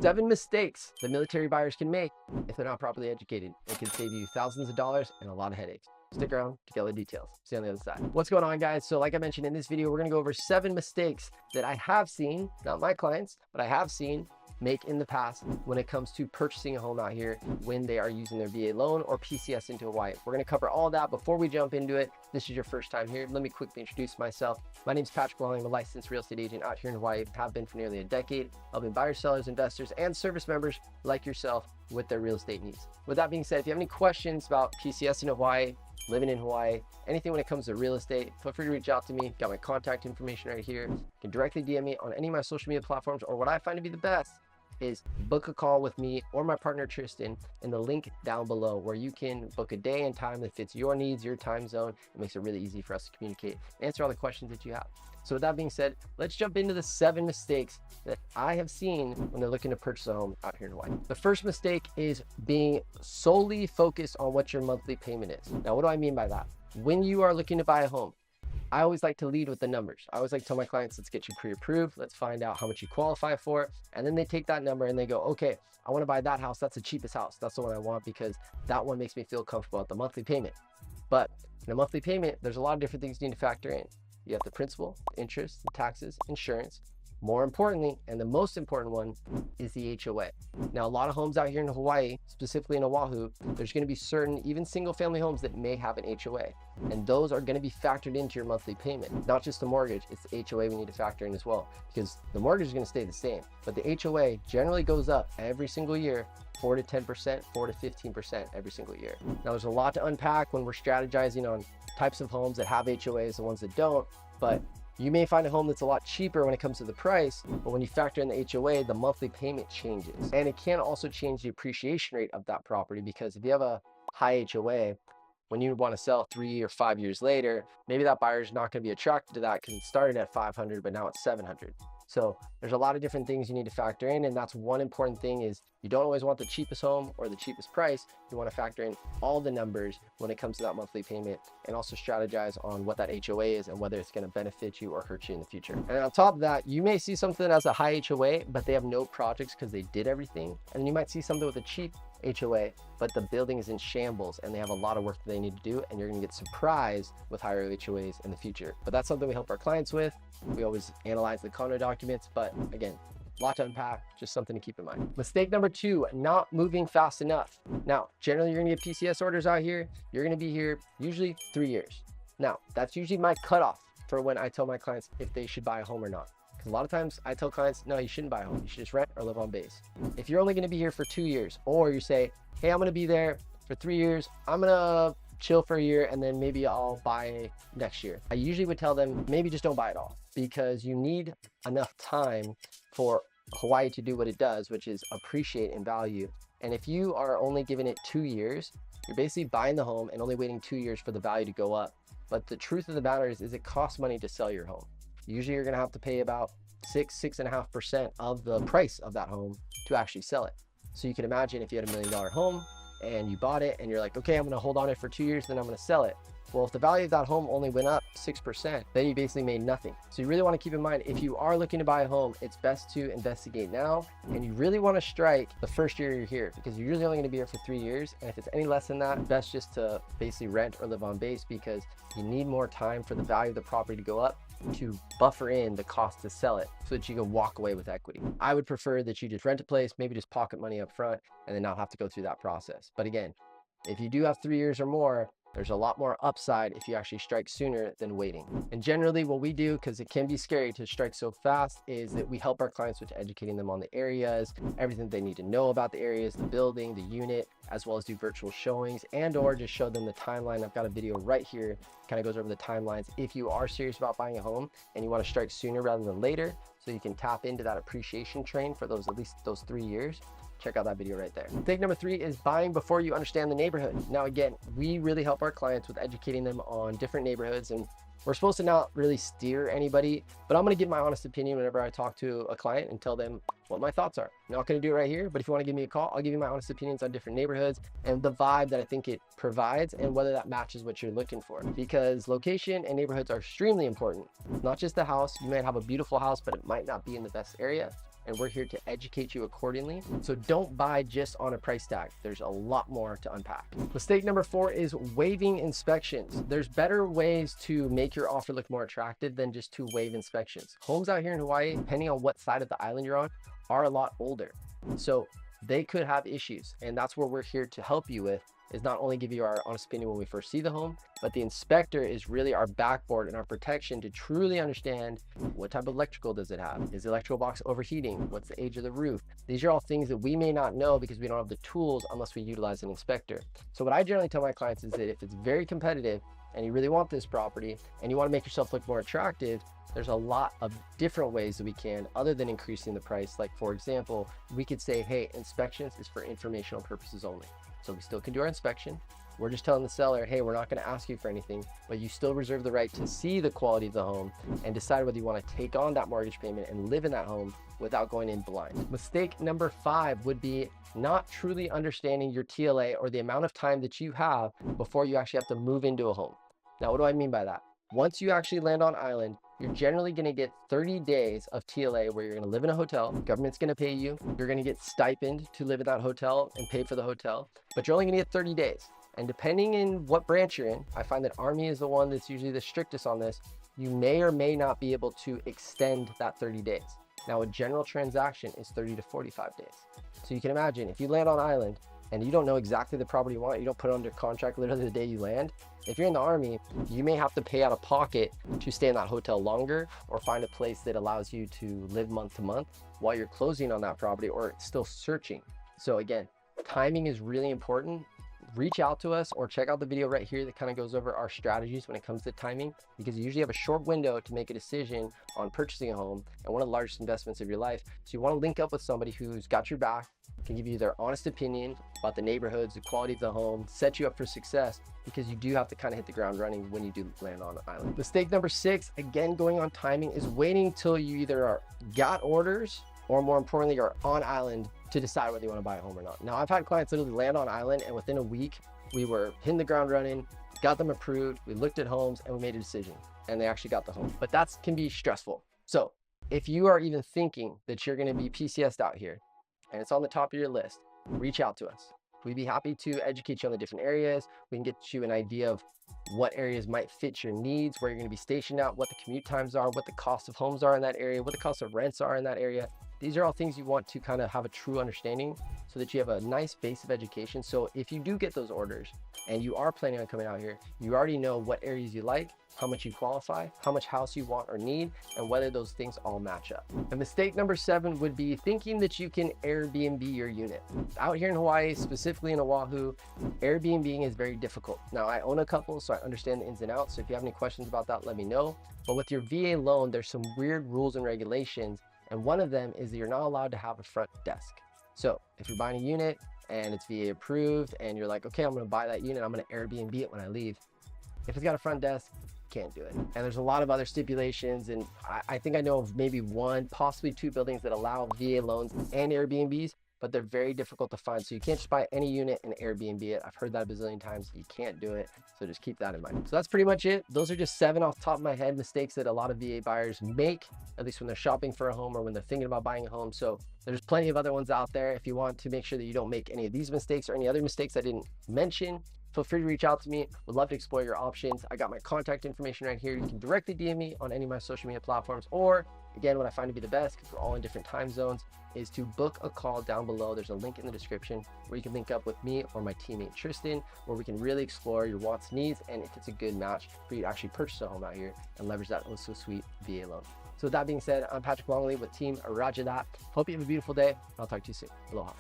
7 mistakes that military buyers can make if they're not properly educated. It can save you thousands of dollars and a lot of headaches. Stick around to get all the details. See you on the other side. What's going on, guys? So like I mentioned in this video, we're going to go over 7 mistakes that I have seen, not my clients, but I have seen make in the past when it comes to purchasing a home out here when they are using their VA loan or PCS into Hawaii. We're going to cover all that. Before we jump into it, this is your first time here, let me quickly introduce myself. My name is Patrick Longley. I'm a licensed real estate agent out here in Hawaii. Have been for nearly a decade, helping buyers, sellers, investors, and service members like yourself with their real estate needs. With that being said, if you have any questions about PCS in Hawaii, living in Hawaii, anything when it comes to real estate, feel free to reach out to me. Got my contact information right here. You can directly DM me on any of my social media platforms, or what I find to be the best is book a call with me or my partner Tristan in the link down below, where you can book a day and time that fits your needs, your time zone. It makes it really easy for us to communicate and answer all the questions that you have. So with that being said, let's jump into the 7 mistakes that I have seen when they're looking to purchase a home out here in Hawaii. The first mistake is being solely focused on what your monthly payment is. Now, what do I mean by that? When you are looking to buy a home, I always like to lead with the numbers. I always like to tell my clients, let's get you pre-approved. Let's find out how much you qualify for. And then they take that number and they go, okay, I want to buy that house. That's the cheapest house. That's the one I want because that one makes me feel comfortable at the monthly payment. But in a monthly payment, there's a lot of different things you need to factor in. You have the principal, interest, the taxes, insurance. More importantly, and the most important one, is the HOA. Now, a lot of homes out here in Hawaii, specifically in Oahu, there's going to be certain, even single family homes that may have an HOA. And those are going to be factored into your monthly payment. Not just the mortgage, it's the HOA we need to factor in as well. Because the mortgage is going to stay the same. But the HOA generally goes up every single year, 4 to 10%, 4 to 15% every single year. Now, there's a lot to unpack when we're strategizing on types of homes that have HOAs and ones that don't. But you may find a home that's a lot cheaper when it comes to the price, but when you factor in the HOA, the monthly payment changes. And it can also change the appreciation rate of that property, because if you have a high HOA, when you want to sell 3 or 5 years later, maybe that buyer is not going to be attracted to that because it started at 500, but now it's 700. So there's a lot of different things you need to factor in. And that's one important thing, is you don't always want the cheapest home or the cheapest price. You want to factor in all the numbers when it comes to that monthly payment, and also strategize on what that HOA is and whether it's going to benefit you or hurt you in the future. And on top of that, you may see something that has a high HOA, but they have no projects because they did everything. And then you might see something with a cheap HOA, but the building is in shambles and they have a lot of work that they need to do, and you're going to get surprised with higher HOAs in the future. But that's something we help our clients with. We always analyze the condo documents, but again, a lot to unpack, just something to keep in mind. Mistake number 2, not moving fast enough. Now, generally you're gonna get PCS orders out here. You're gonna be here usually 3 years. Now, that's usually my cutoff for when I tell my clients if they should buy a home or not. Because a lot of times I tell clients, no, you shouldn't buy a home. You should just rent or live on base. If you're only gonna be here for 2 years, or you say, hey, I'm gonna be there for 3 years, I'm gonna chill for a year and then maybe I'll buy next year, I usually would tell them, maybe just don't buy it all, because you need enough time for Hawaii to do what it does, which is appreciate in value. And if you are only giving it 2 years, you're basically buying the home and only waiting 2 years for the value to go up. But the truth of the matter is it costs money to sell your home. Usually you're gonna have to pay about 6.5% of the price of that home to actually sell it. So you can imagine if you had $1 million home and you bought it and you're like, okay, I'm gonna hold on it for 2 years, then I'm gonna sell it. Well, if the value of that home only went up 6%, then you basically made nothing. So you really want to keep in mind, if you are looking to buy a home, it's best to investigate now. And you really want to strike the first year you're here, because you're usually only going to be here for 3 years. And if it's any less than that, best just to basically rent or live on base, because you need more time for the value of the property to go up to buffer in the cost to sell it so that you can walk away with equity. I would prefer that you just rent a place, maybe just pocket money up front, and then not have to go through that process. But again, if you do have 3 years or more, there's a lot more upside if you actually strike sooner than waiting. And generally what we do, because it can be scary to strike so fast, is that we help our clients with educating them on the areas, everything they need to know about the areas, the building, the unit, as well as do virtual showings and or just show them the timeline. I've got a video right here, kind of goes over the timelines. If you are serious about buying a home and you want to strike sooner rather than later, so you can tap into that appreciation train for those, at least those 3 years, check out that video right there. Mistake number 3 is buying before you understand the neighborhood. Now, again, we really help our clients with educating them on different neighborhoods, and we're supposed to not really steer anybody, but I'm going to give my honest opinion whenever I talk to a client and tell them what my thoughts are. I'm not going to do it right here, but if you want to give me a call, I'll give you my honest opinions on different neighborhoods and the vibe that I think it provides and whether that matches what you're looking for. Because location and neighborhoods are extremely important. Not just the house. You might have a beautiful house, but it might not be in the best area. and we're here to educate you accordingly. So don't buy just on a price tag. There's a lot more to unpack. Mistake number 4 is waiving inspections. There's better ways to make your offer look more attractive than just to waive inspections. Homes out here in Hawaii, depending on what side of the island you're on, are a lot older. So they could have issues, and that's what we're here to help you with, is not only give you our honest opinion when we first see the home, but the inspector is really our backboard and our protection to truly understand what type of electrical does it have? Is the electrical box overheating? What's the age of the roof? These are all things that we may not know because we don't have the tools unless we utilize an inspector. So what I generally tell my clients is that if it's very competitive and you really want this property and you want to make yourself look more attractive, there's a lot of different ways that we can, other than increasing the price. Like, for example, we could say, hey, inspections is for informational purposes only. So we still can do our inspection. We're just telling the seller, hey, we're not going to ask you for anything, but you still reserve the right to see the quality of the home and decide whether you want to take on that mortgage payment and live in that home without going in blind. Mistake number 5 would be not truly understanding your TLA, or the amount of time that you have before you actually have to move into a home. Now, what do I mean by that? Once you actually land on island, you're generally going to get 30 days of TLA where you're going to live in a hotel. Government's going to pay you. You're going to get stipend to live in that hotel and pay for the hotel, but you're only going to get 30 days. And depending in what branch you're in, I find that Army is the one that's usually the strictest on this. You may or may not be able to extend that 30 days. Now, a general transaction is 30 to 45 days. So you can imagine if you land on island and you don't know exactly the property you want, you don't put it under contract literally the day you land. If you're in the Army, you may have to pay out of pocket to stay in that hotel longer, or find a place that allows you to live month to month while you're closing on that property or still searching. So again, timing is really important. Reach out to us or check out the video right here that kind of goes over our strategies when it comes to timing, because you usually have a short window to make a decision on purchasing a home and one of the largest investments of your life. So you want to link up with somebody who's got your back, can give you their honest opinion about the neighborhoods, the quality of the home, set you up for success, because you do have to kind of hit the ground running when you do land on an island. Mistake number 6, again, going on timing, is waiting till you either got orders or, more importantly, are on island to decide whether you want to buy a home or not. Now, I've had clients literally land on island and within a week, we were hitting the ground running, got them approved, we looked at homes and we made a decision and they actually got the home. But that can be stressful. So if you are even thinking that you're going to be PCSed out here and it's on the top of your list, reach out to us. We'd be happy to educate you on the different areas. We can get you an idea of what areas might fit your needs, where you're going to be stationed out, what the commute times are, what the cost of homes are in that area, what the cost of rents are in that area. These are all things you want to kind of have a true understanding so that you have a nice base of education. So if you do get those orders and you are planning on coming out here, you already know what areas you like, how much you qualify, how much house you want or need, and whether those things all match up. And mistake number 7 would be thinking that you can Airbnb your unit. Out here in Hawaii, specifically in Oahu, Airbnb is very difficult. Now, I own a couple, so I understand the ins and outs. So if you have any questions about that, let me know. But with your VA loan, there's some weird rules and regulations. And one of them is that you're not allowed to have a front desk. So if you're buying a unit and it's VA approved and you're like, okay, I'm going to buy that unit, I'm going to Airbnb it when I leave. If it's got a front desk, you can't do it. And there's a lot of other stipulations. And I think I know of maybe 1, possibly 2 buildings that allow VA loans and Airbnbs, but they're very difficult to find. So you can't just buy any unit and Airbnb it. I've heard that a bazillion times. You can't do it. So just keep that in mind. So that's pretty much it. Those are just 7 off the top of my head mistakes that a lot of VA buyers make, at least when they're shopping for a home or when they're thinking about buying a home. So there's plenty of other ones out there. If you want to make sure that you don't make any of these mistakes or any other mistakes I didn't mention, feel free to reach out to me. Would love to explore your options. I got my contact information right here. You can directly DM me on any of my social media platforms, or again, what I find to be the best, because we're all in different time zones, is to book a call down below. There's a link in the description where you can link up with me or my teammate Tristan, where we can really explore your wants, needs, and if it's a good match for you to actually purchase a home out here and leverage that oh so sweet VA loan. So with that being said, I'm Patrick Longley with Team Rajadat. Hope you have a beautiful day. I'll talk to you soon. Aloha.